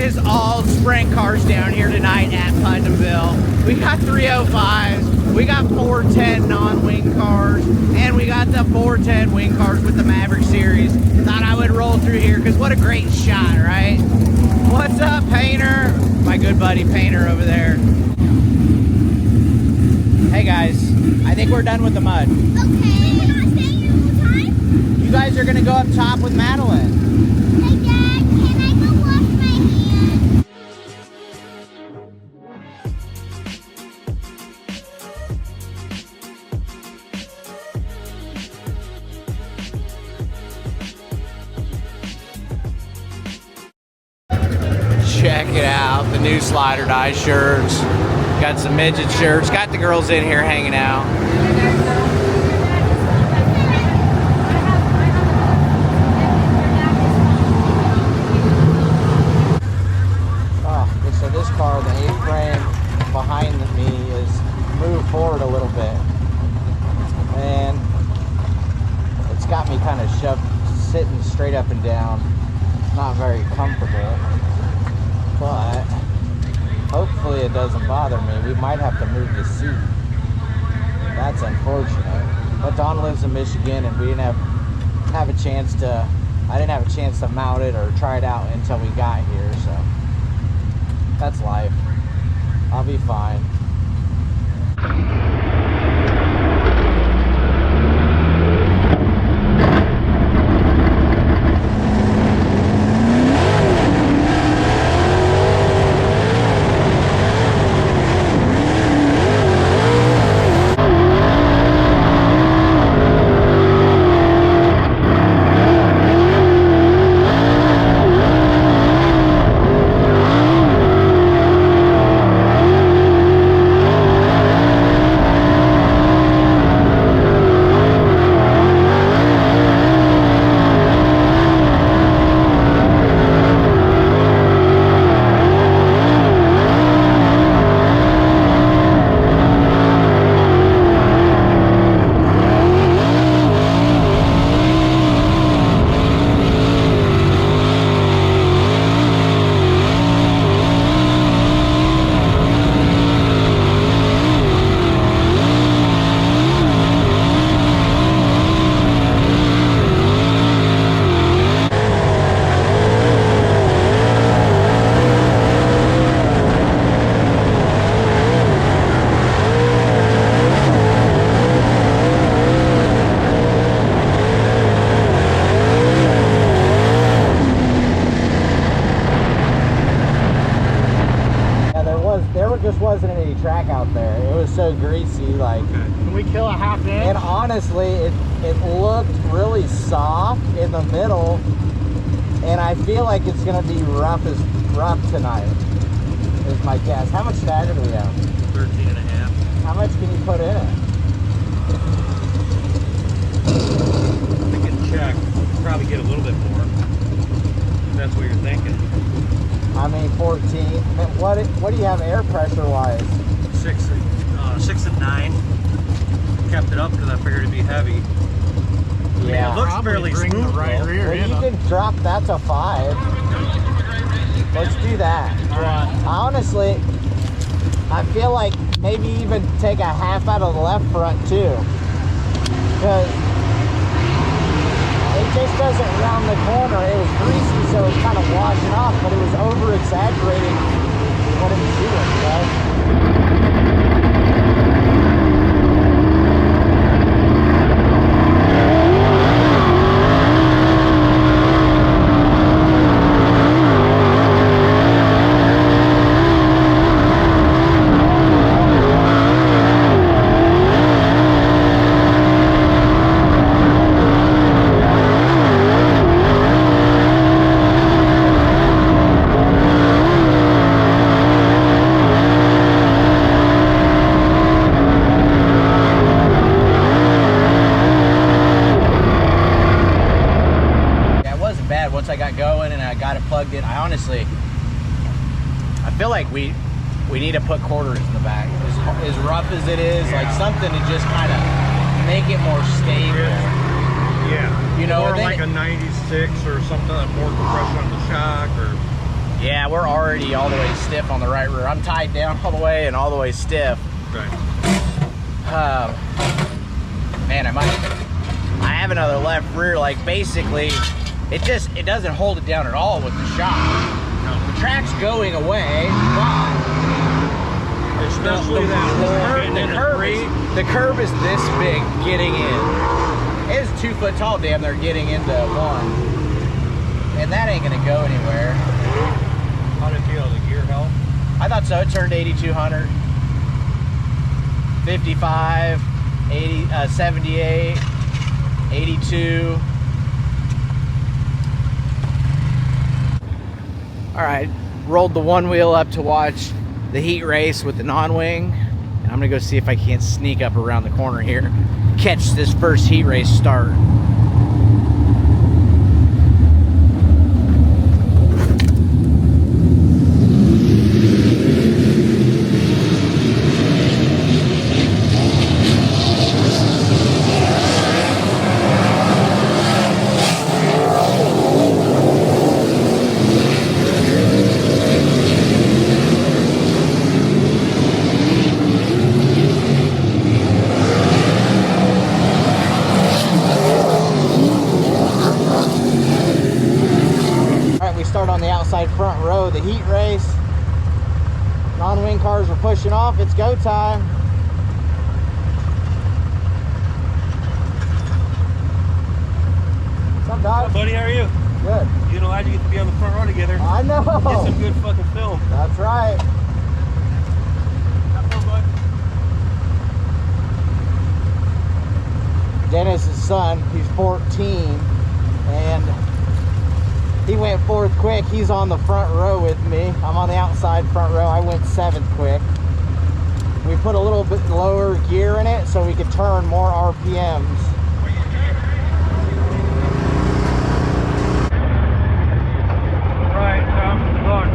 is all sprint cars down here tonight at Putnamville. We got 305s, we got 410 non-wing cars, and we got the 410 wing cars with the Maverick Series. Thought I would roll through here because what a great shot, right? What's up, Painter? My good buddy Painter over there. Hey guys, I think we're done with the mud. Okay, we're not staying here the whole time? You guys are gonna go up top with Madeline. Hey Dad, can I go wash my hands? Check it out, the new Slide or Die shirts. Got some midget shirts. Got the girls in here hanging out. Oh, so this car, the A-frame behind me is moved forward a little bit. And it's got me kind of shoved, sitting straight up and down. Not very comfortable. But hopefully it doesn't bother me. We might have to move the seat. That's unfortunate. But Dawn lives in Michigan and we didn't have a chance to, I didn't have a chance to mount it or try it out until we got here, so that's life. I'll be fine. Just wasn't any track out there. It was so greasy, like. Okay. Can we kill a half inch? And honestly, it looked really soft in the middle, and I feel like it's gonna be rough tonight. Is my guess. How much stagger do we have? 13 and a half. How much can you put in it? I think in check, probably get a little bit more. If that's what you're thinking. I mean, 14. What do you have air pressure wise? 6 and 9. Kept it up because I figured it'd be heavy. Yeah. I mean, it looks fairly smooth. Right rear well, you can drop that to 5. Let's do that. All right. Honestly, I feel like maybe even take a half out of the left front too, because it just doesn't round the corner. It was greasy, so it was kind of washing off, but it was over-exaggerating what it was doing, you know? Once I got going and I got it plugged in, I honestly, I feel like we need to put quarters in the back. As rough as it is, like something to just kind of make it more stable. Yeah. You know, or like a 96 or something, more compression on the shock, or Yeah, we're already all the way stiff on the right rear. I'm tied down all the way and all the way stiff. Right. Man, I have another left rear. Like basically, it doesn't hold it down at all with the shock. No. The track's going away, but Especially the curb is this big getting in. It's 2 foot tall, damn, they're getting into one. And that ain't gonna go anywhere. How did it feel? The gear help? I thought so. It turned 8,200. 55, 80, 78, 82. All right, rolled the one wheel up to watch the heat race with the non-wing. And I'm gonna go see if I can't sneak up around the corner here, catch this first heat race start. Start on the outside front row, the heat race. Non-wing cars are pushing off. It's go time. What's up, dog? Hey, buddy, how are you? Good. You know, glad you get to be on the front row together. I know. Get some good fucking film. That's right. Have fun, bud. Dennis's son, he's 14, and he went 4th quick. He's on the front row with me. I'm on the outside front row. I went 7th quick. We put a little bit lower gear in it so we could turn more RPMs. Right, look.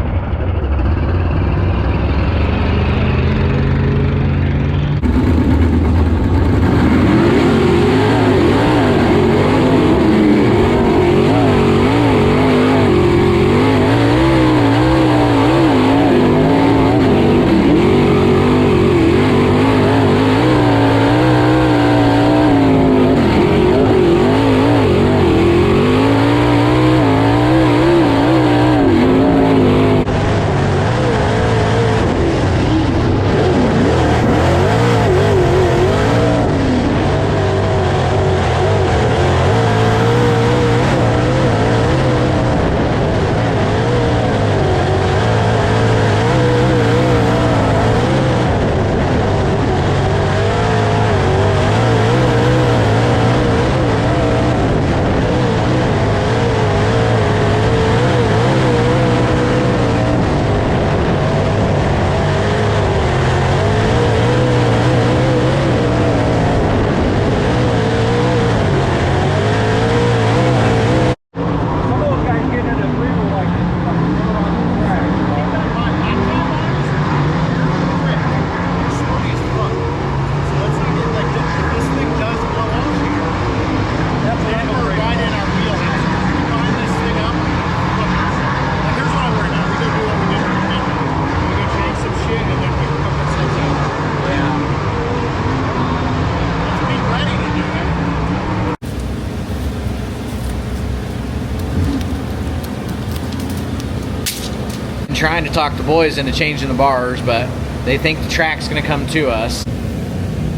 Trying to talk the boys into changing the bars, but they think the track's gonna come to us.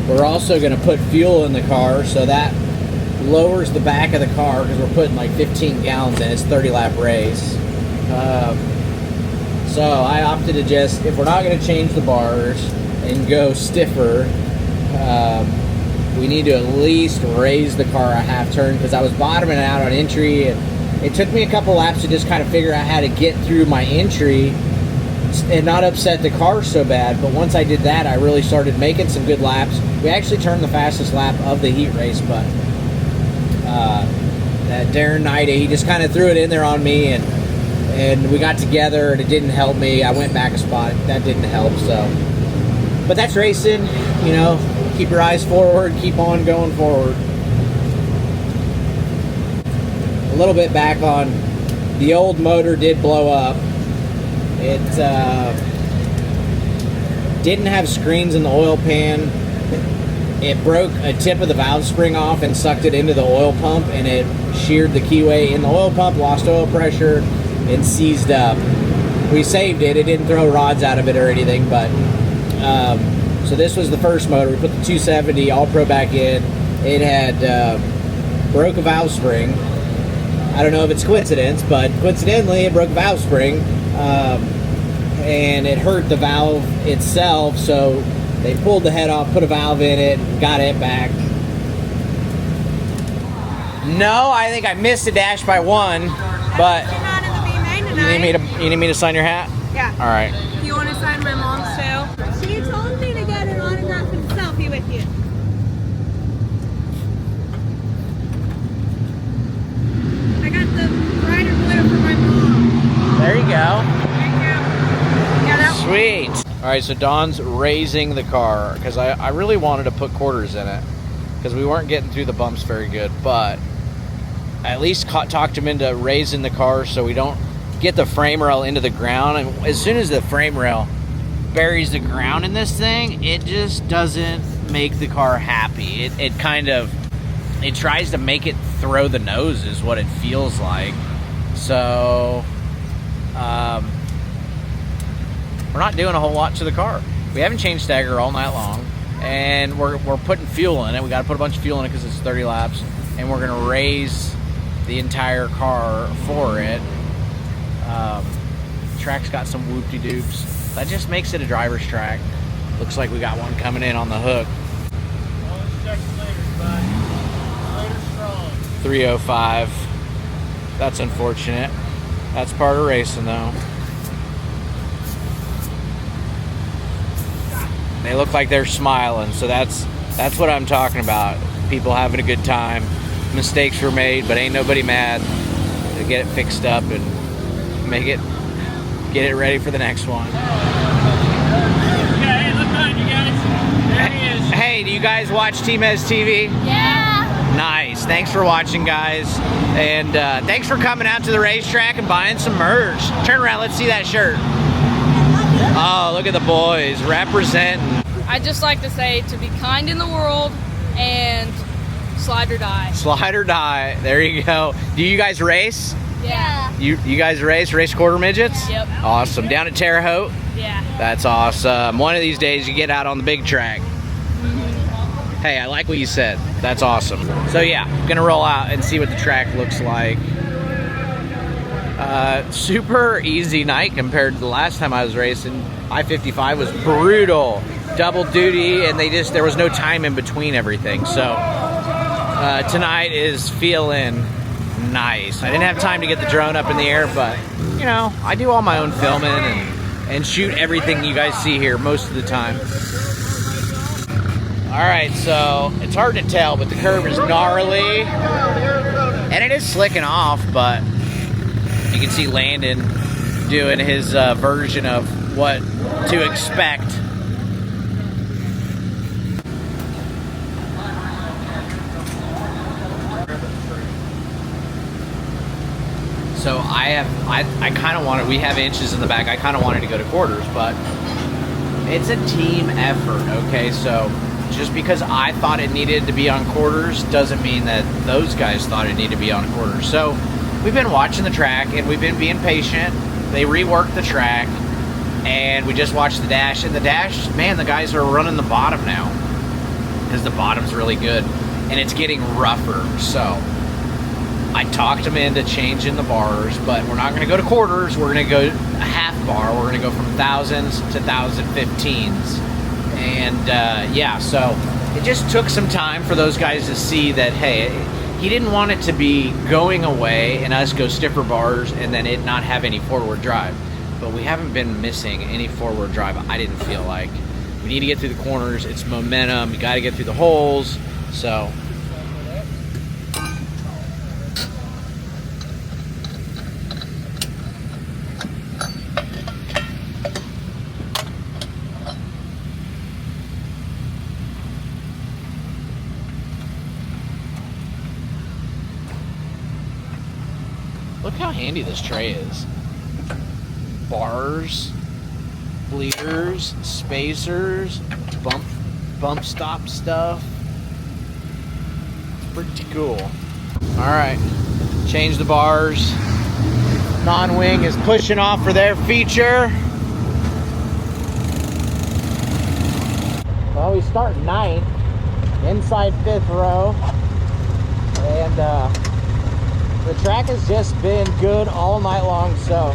We're also gonna put fuel in the car, so that lowers the back of the car because we're putting like 15 gallons in. It's 30 lap race. So I opted to just, if we're not gonna change the bars and go stiffer, we need to at least raise the car a half turn because I was bottoming out on entry, and it took me a couple laps to just kind of figure out how to get through my entry and not upset the car so bad. But once I did that, I really started making some good laps. We actually turned the fastest lap of the heat race, but that Darren Knight, he just kind of threw it in there on me, and we got together, and it didn't help me. I went back a spot. That didn't help, so. But that's racing, you know. Keep your eyes forward. Keep on going forward. A little bit back on, the old motor did blow up. It didn't have screens in the oil pan. It broke a tip of the valve spring off and sucked it into the oil pump, and it sheared the keyway in the oil pump, lost oil pressure, and seized up. We saved it. It didn't throw rods out of it or anything, but so this was the first motor. We put the 270 All-Pro back in. It had broke a valve spring. I don't know if it's coincidence, but coincidentally it broke a valve spring, and it hurt the valve itself, so they pulled the head off, put a valve in it, got it back. No, I think I missed the dash by one, but You're not in the B9 tonight. you need me to sign your hat? Yeah. All right. You want to sign my mom's too? She told me to get an autograph and selfie with you. I got the rider blue for my mom. There you go. Thank you. Yeah, that Sweet. All right, so Dawn's raising the car because I really wanted to put quarters in it because we weren't getting through the bumps very good, but I at least talked him into raising the car so we don't get the frame rail into the ground. And as soon as the frame rail buries the ground in this thing, it just doesn't make the car happy. It kind of, it tries to make it throw the nose is what it feels like. So, we're not doing a whole lot to the car. We haven't changed stagger all night long, and we're putting fuel in it. We got to put a bunch of fuel in it because it's 30 laps, and we're gonna raise the entire car for it. Track's got some whoop-de-doops. That just makes it a driver's track. Looks like we got one coming in on the hook. Well, let's check later, bud. Later strong. 305. That's unfortunate. That's part of racing, though. They look like they're smiling, so that's what I'm talking about. People having a good time. Mistakes were made, but ain't nobody mad. To get it fixed up and get it ready for the next one. Yeah, hey, look behind you guys. There he is. Hey, do you guys watch TmezTv? Yeah. Nice. Thanks for watching, guys. And thanks for coming out to the racetrack and buying some merch. Turn around, let's see that shirt. Oh, look at the boys representing. I'd just like to say to be kind in the world and slide or die. Slide or die. There you go. Do you guys race? Yeah. You guys race quarter midgets? Yep. Awesome. Down at Terre Haute? Yeah. That's awesome. One of these days you get out on the big track. Hey, I like what you said. That's awesome. So yeah, gonna roll out and see what the track looks like. Super easy night compared to the last time I was racing. I-55 was brutal, double duty, and there was no time in between everything. So tonight is feeling nice. I didn't have time to get the drone up in the air, but you know, I do all my own filming and shoot everything you guys see here most of the time. All right, so it's hard to tell, but the curve is gnarly, and it is slicking off, but you can see Landon doing his version of what to expect. So I kind of wanted, we have inches in the back, I kind of wanted to go to quarters, but it's a team effort, okay? So just because I thought it needed to be on quarters doesn't mean that those guys thought it needed to be on quarters. So we've been watching the track and we've been being patient. They reworked the track and we just watched the dash. And the dash, man, the guys are running the bottom now because the bottom's really good and it's getting rougher. So I talked them into changing the bars, but we're not going to go to quarters. We're going to go a half bar. We're going to go from thousands to 1015s. And yeah, so it just took some time for those guys to see that, hey, he didn't want it to be going away and us go stiffer bars and then it not have any forward drive. But we haven't been missing any forward drive, I didn't feel like. We need to get through the corners. It's momentum. You got to get through the holes. So look how handy this tray is. bars, bleeders, spacers, bump stop stuff. Pretty cool. All right, change the bars. Non-wing is pushing off for their feature. Well, we start 9th, inside 5th row, and the track has just been good all night long, so.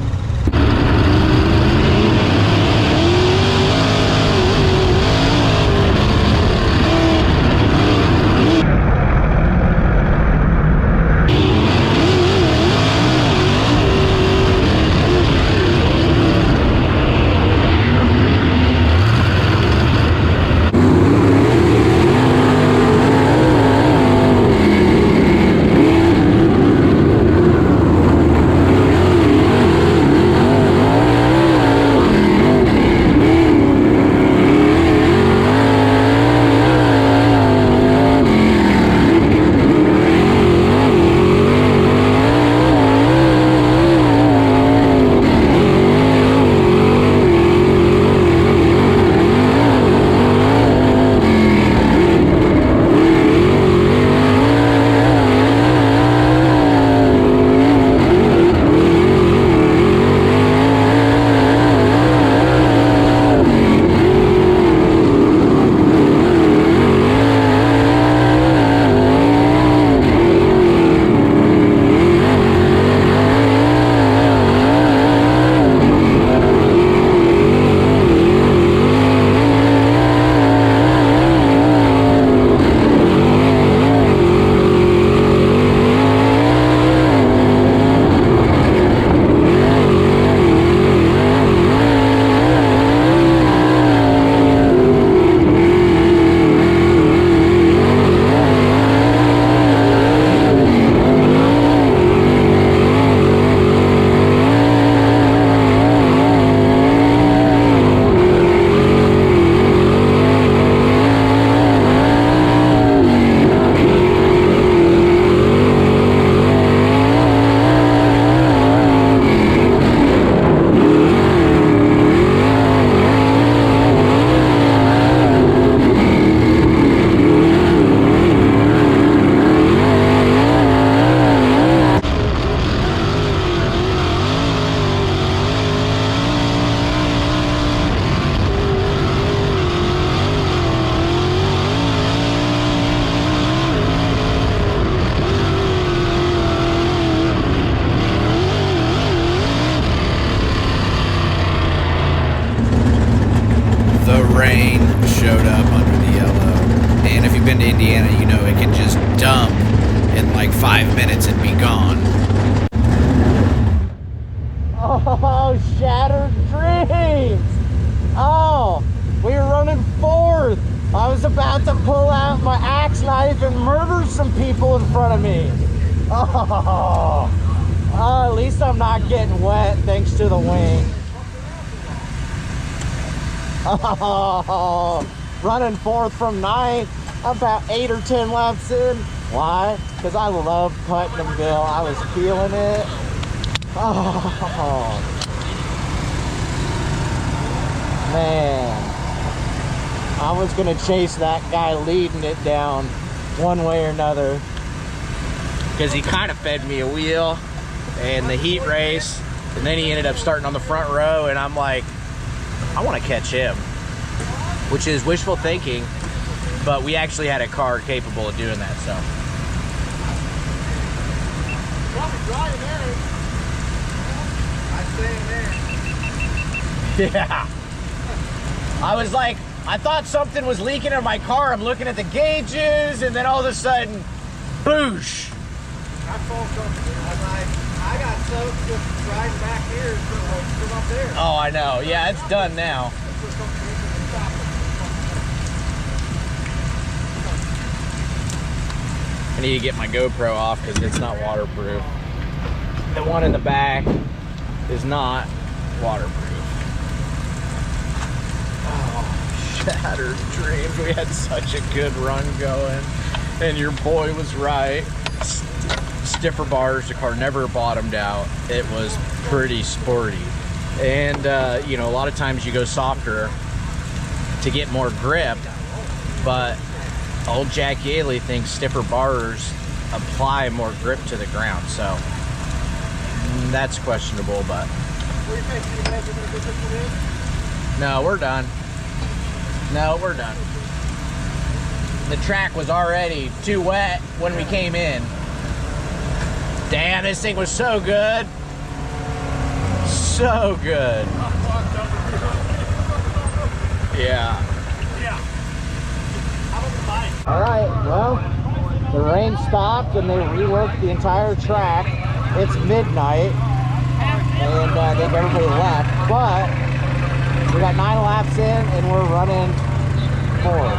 Rain showed up under the yellow, and if you've been to Indiana, you know it can just dump in like 5 minutes and be gone. Oh, shattered dreams! Oh, we were running 4th. I was about to pull out my axe knife and murder some people in front of me. Oh, at least I'm not getting wet thanks to the wing. Oh, running 4th from 9th, about 8 or 10 laps in. Why? Because I love Putnamville. I was feeling it. Oh, man. I was going to chase that guy leading it down one way or another, because he kind of fed me a wheel in the heat race, and then he ended up starting on the front row, and I'm like, I want to catch him, which is wishful thinking, but we actually had a car capable of doing that, so. Yeah. I was like, I thought something was leaking in my car. I'm looking at the gauges, and then all of a sudden, boosh. I got soaked just riding back here from up there. Oh, I know. Yeah, it's done now. I need to get my GoPro off because it's not waterproof. The one in the back is not waterproof. Oh, shattered dreams. We had such a good run going, and your boy was right. Stiffer bars, the car never bottomed out. It was pretty sporty. And you know, a lot of times you go softer to get more grip, but old Jack Yaley thinks stiffer bars apply more grip to the ground, so that's questionable. But no, we're done. No, we're done. The track was already too wet when we came in. Damn, this thing was so good. So good. Yeah. All right, well, the rain stopped and they reworked the entire track. It's midnight, and I think everybody left, but we got 9 laps in and we're running forward.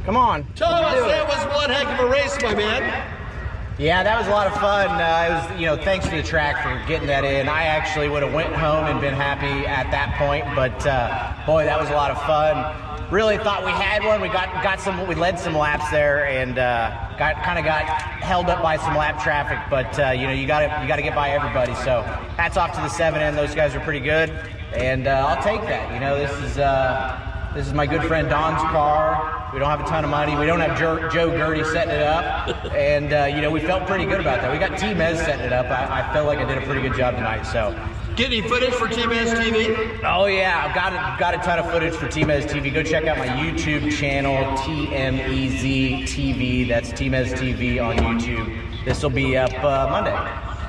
Come on. Tell us that was one heck of a race, my man. Yeah, that was a lot of fun. It was, you know, thanks to the track for getting that in. I actually would have went home and been happy at that point, but boy, that was a lot of fun. Really thought we had one. We led some laps there, and kind of got held up by some lap traffic. But you know, you gotta get by everybody. So hats off to the 7N. Those guys are pretty good, and I'll take that. You know, this is my good friend Don's car. We don't have a ton of money. We don't have Joe Gertie setting it up. And, you know, we felt pretty good about that. We got TmezTv setting it up. I felt like I did a pretty good job tonight, so. Get any footage for TmezTv? Oh, yeah. I've got a ton of footage for TmezTv. Go check out my YouTube channel, TmezTv. That's TmezTv on YouTube. This will be up Monday.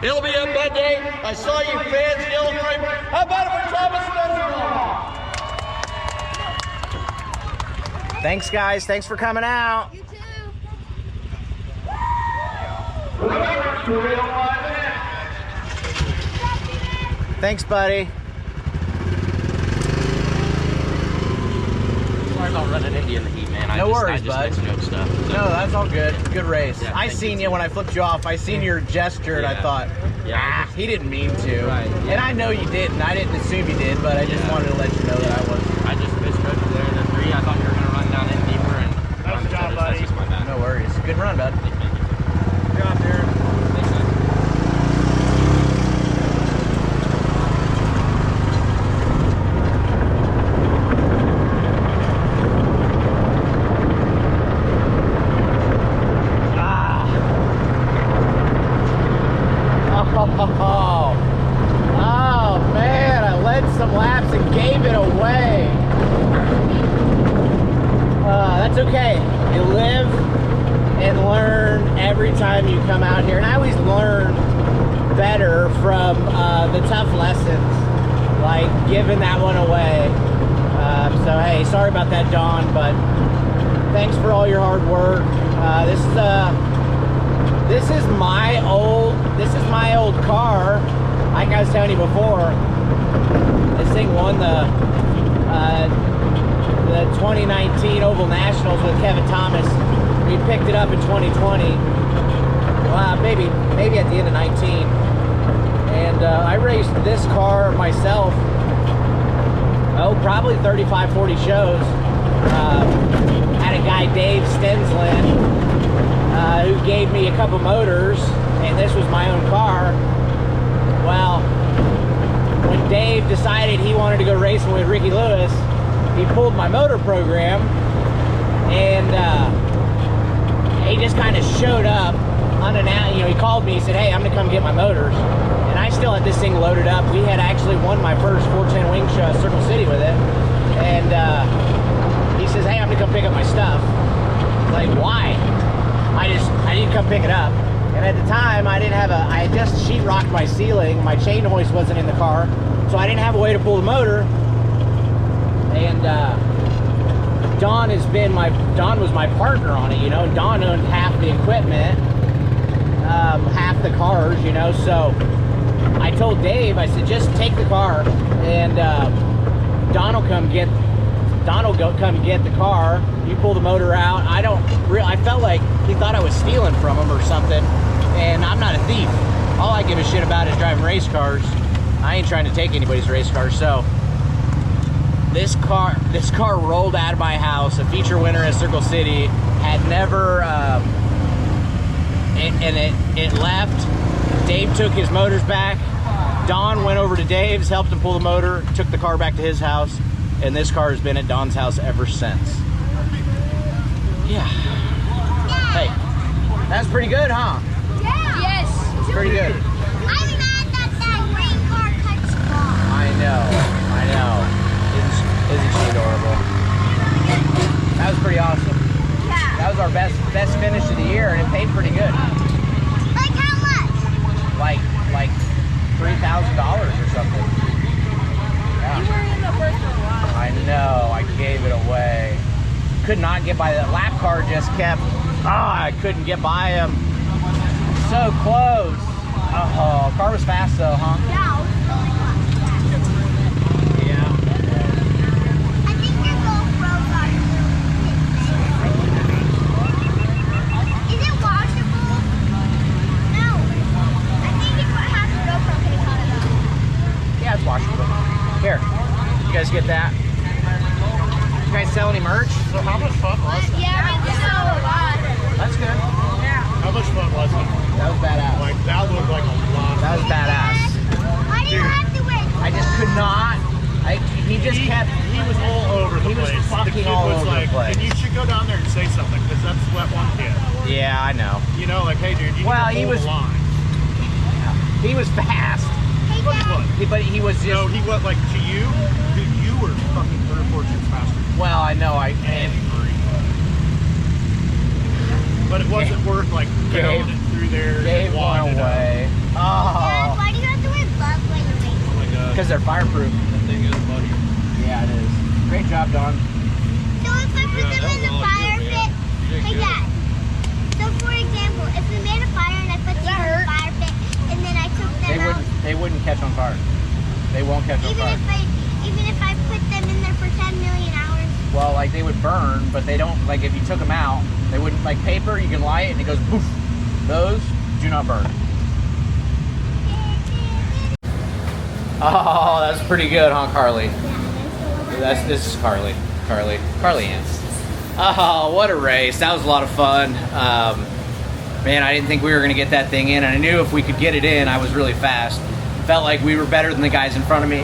It'll be up Monday. I saw you fans yelling for him. How about it for Thomas Messerall? Thanks, guys. Thanks for coming out. You too. Thanks, buddy. Sorry about running into you in the heat, man. No worries, I bud. just mixed stuff. So. No, that's all good. Good race. Yeah, I seen you when I flipped you off. I seen your gesture, and I thought, he didn't mean to. Right, yeah. And I know you didn't. I didn't assume you did, but I just wanted to let you know that I was. I just misjudged you there in the 3. I thought you were going to run down in deeper. And Nice job, buddy. That's just my bad. No worries. Good run, bud. Thank you. Good job, Darren. Thanks, man. Oh, man, I led some laps and gave it away. That's okay. You live and learn every time you come out here. And I always learn better from the tough lessons, like giving that one away. So, hey, sorry about that, Don, but thanks for all your hard work. This is my old car. Like I was telling you before, this thing won the 2019 Oval Nationals with Kevin Thomas. We picked it up in 2020. Maybe at the end of 19. And I raced this car myself. Probably 35, 40 shows. Had a guy, Dave Stensland, who gave me a couple motors, and this was my own car. Well, when Dave decided he wanted to go racing with Ricky Lewis, he pulled my motor program, and he just kind of showed up unannounced. You know, he called me, he said, hey, I'm gonna come get my motors. And I still had this thing loaded up. We had actually won my first 410 wing shot Circle City with it. And he says, hey, I'm gonna come pick up my stuff. Like, why? I didn't come pick it up. And at the time, I had just sheetrocked my ceiling. My chain hoist wasn't in the car, so I didn't have a way to pull the motor. And Don was my partner on it, you know. Don owned half the equipment, half the cars, you know. So I told Dave, I said, just take the car, and Don will come get the car. You pull the motor out. I felt like he thought I was stealing from him or something, and I'm not a thief. All I give a shit about is driving race cars. I ain't trying to take anybody's race car. So this car rolled out of my house, a feature winner at Circle City, had never, it left. Dave took his motors back. Don went over to Dave's, helped him pull the motor, took the car back to his house, and this car has been at Don's house ever since. Yeah. Hey, that's pretty good, huh? Yeah. Yes. Pretty good. I'm mad that green car cuts off. I know. Isn't she adorable? That was pretty awesome. Yeah. That was our best finish of the year, and it paid pretty good. Like how much? Like $3,000 or something. Yeah. You were in the first one. I know. I gave it away. Could not get by. That lap car just kept. I couldn't get by him. So close. Oh, car was fast though, huh? Yeah. Yeah. I think your GoPro's on. Is it washable? No. I think it has a GoPro. Can you cut it up? Yeah, it's washable. Here, you guys get that? You guys sell any merch? So how much fun was it? Yeah, we sell a lot. That's good. How much fun was it? That was badass. Like, that looked like a lot. That was badass. Why do you have to wear? I just could not. He just kept. He was all over the He was place. fucking the kid all was over the like, place. and you should go down there and say something, because that's what one kid. Yeah, I know. You know, like, hey, dude, you Well, need he to hold was- the line. He was fast. Hey, But he Dad. was. But he was just. No, he was like, to you, dude, you were fucking 3 or 4 times faster. Well, I know. Every. But it wasn't worth like going through there. Dave and winding went it up. away. Dad, Oh, why do you have to wear gloves when you're racing? Oh my god. because they're fireproof. That thing is buddy. Yeah, it is. Great job, Don. So if I put them in the fire pit, hey Dad. So for example, if we made a fire and I put them in the fire pit and then I took them out, They wouldn't catch on fire. They won't catch on fire. even if I put them in there for 10 million hours, Well, like they would burn, but they don't. Like if you took them out, they wouldn't. Like paper, you can light it and it goes poof. Those do not burn. Oh, that's pretty good, huh, Carly? This is Carly. Carly Ann. Oh, what a race! That was a lot of fun. Man, I didn't think we were gonna get that thing in, and I knew if we could get it in, I was really fast. Felt like we were better than the guys in front of me.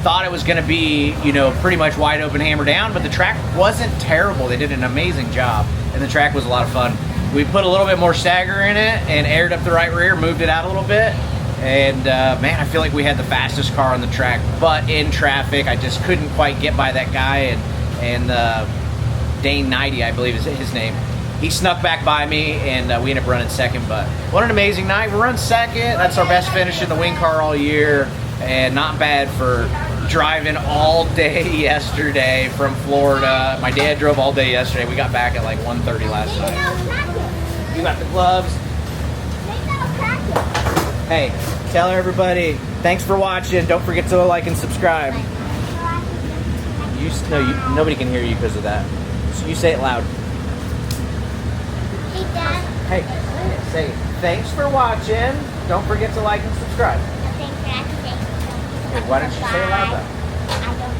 Thought it was gonna be, you know, pretty much wide open, hammer down, but the track wasn't terrible. They did an amazing job, and the track was a lot of fun. We put a little bit more stagger in it and aired up the right rear, moved it out a little bit, and man, I feel like we had the fastest car on the track, but in traffic, I just couldn't quite get by that guy, and Dane 90, I believe is his name. He snuck back by me, and we ended up running second, but what an amazing night. We run second. That's our best finish in the wing car all year, and not bad for driving all day yesterday from Florida. My dad drove all day yesterday. We got back at like 1:30 last night. You got the gloves. Hey, tell everybody, thanks for watching. Don't forget to like and subscribe. Nobody can hear you because of that. So you say it loud. hey Dad, Hey, say thanks for watching. Don't forget to like and subscribe. thanks for asking. Okay, why don't you say it loud though? I don't